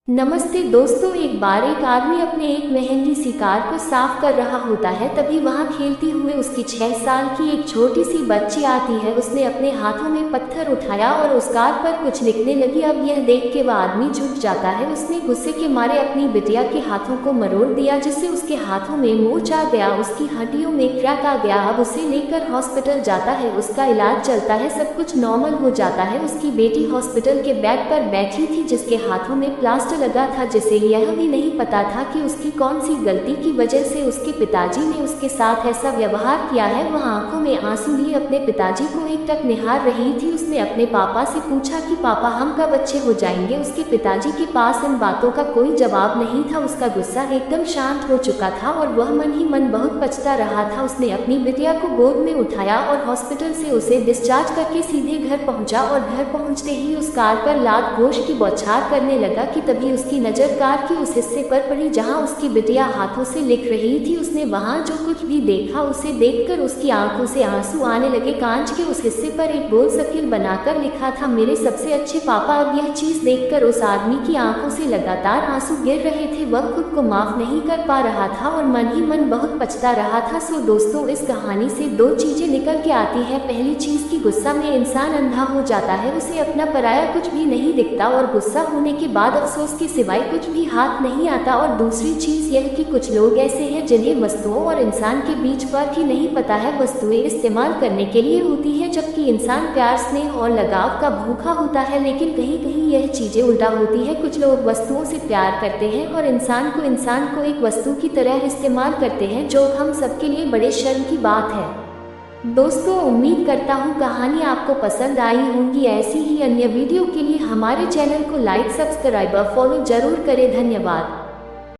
नमस्ते दोस्तों, एक बार एक आदमी अपने एक महंगी सी कार को साफ कर रहा होता है। तभी वहां खेलती हुए उसकी 6 साल की एक छोटी सी बच्ची आती है। उसने अपने हाथों में पत्थर उठाया और उस कार पर कुछ लिखने लगी। अब यह देख के वह आदमी चुप जाता है। उसने गुस्से के मारे अपनी बिटिया के हाथों को मरोड़ दिया, जिससे उसके हाथों में मोच आ गया, उसकी हड्डियों में क्रैक आ गया। अब उसे लेकर हॉस्पिटल जाता है, उसका इलाज चलता है, सब कुछ नॉर्मल हो जाता है। उसकी बेटी हॉस्पिटल के बेड पर बैठी थी, जिसके हाथों में प्लास्टर लगा था, जिसे यह भी नहीं पता था कि उसकी कौन सी गलती की वजह से उसके पिताजी ने उसके साथ ऐसा व्यवहार किया है। वह आंखों में आंसू लिए अपने पिताजी को एकटक निहार रही थी। उसने अपने पापा से पूछा कि पापा, हम कब अच्छे हो जाएंगे। उसके पिताजी के पास इन बातों का कोई जवाब नहीं था। उसका गुस्सा एकदम शांत हो चुका था और वह मन ही मन बहुत पछता रहा था। उसने अपनी बिटिया को गोद में उठाया और हॉस्पिटल से उसे डिस्चार्ज करके सीधे घर पहुंचा। और घर पहुंचते ही उस कार पर लात गोश्त की बौछार करने लगा कि तभी उसकी नज़र कार के उस हिस्से पर पड़ी जहां उसकी बिटिया हाथों से लिख रही थी। उसने वहां जो कुछ भी देखा, उसे देखकर उसकी आंखों से आंसू आने लगे। कांच के उस हिस्से पर एक गोल सर्किल बनाकर लिखा था, मेरे सबसे अच्छे पापा। अब यह चीज देखकर उस आदमी की आंखों से लगातार आंसू गिर रहे थे। वह खुद को माफ नहीं कर पा रहा था और मन ही मन बहुत पछता रहा था। सो दोस्तों, इस कहानी से दो चीजें निकल के आती है। पहली चीज की गुस्सा में इंसान अंधा हो जाता है, उसे अपना पराया कुछ भी नहीं दिखता और गुस्सा होने के बाद अफसोस के सिवाय कुछ भी हाथ नहीं आता। और दूसरी चीज यह कि कुछ लोग ऐसे हैं जिन्हें वस्तुओं और इंसान के बीच फर्क ही नहीं पता है। वस्तुएं इस्तेमाल करने के लिए होती है, जबकि इंसान प्यार, स्नेह और लगाव का भूखा होता है। लेकिन कहीं कहीं यह चीजें उल्टा होती है। कुछ लोग वस्तुओं से प्यार करते हैं और इंसान को एक वस्तु की तरह इस्तेमाल करते हैं, जो हम सबके लिए बड़े शर्म की बात है। दोस्तों, उम्मीद करता हूँ कहानी आपको पसंद आई होंगी। ऐसी ही अन्य वीडियो के लिए हमारे चैनल को लाइक, सब्सक्राइब और फॉलो जरूर करें। धन्यवाद।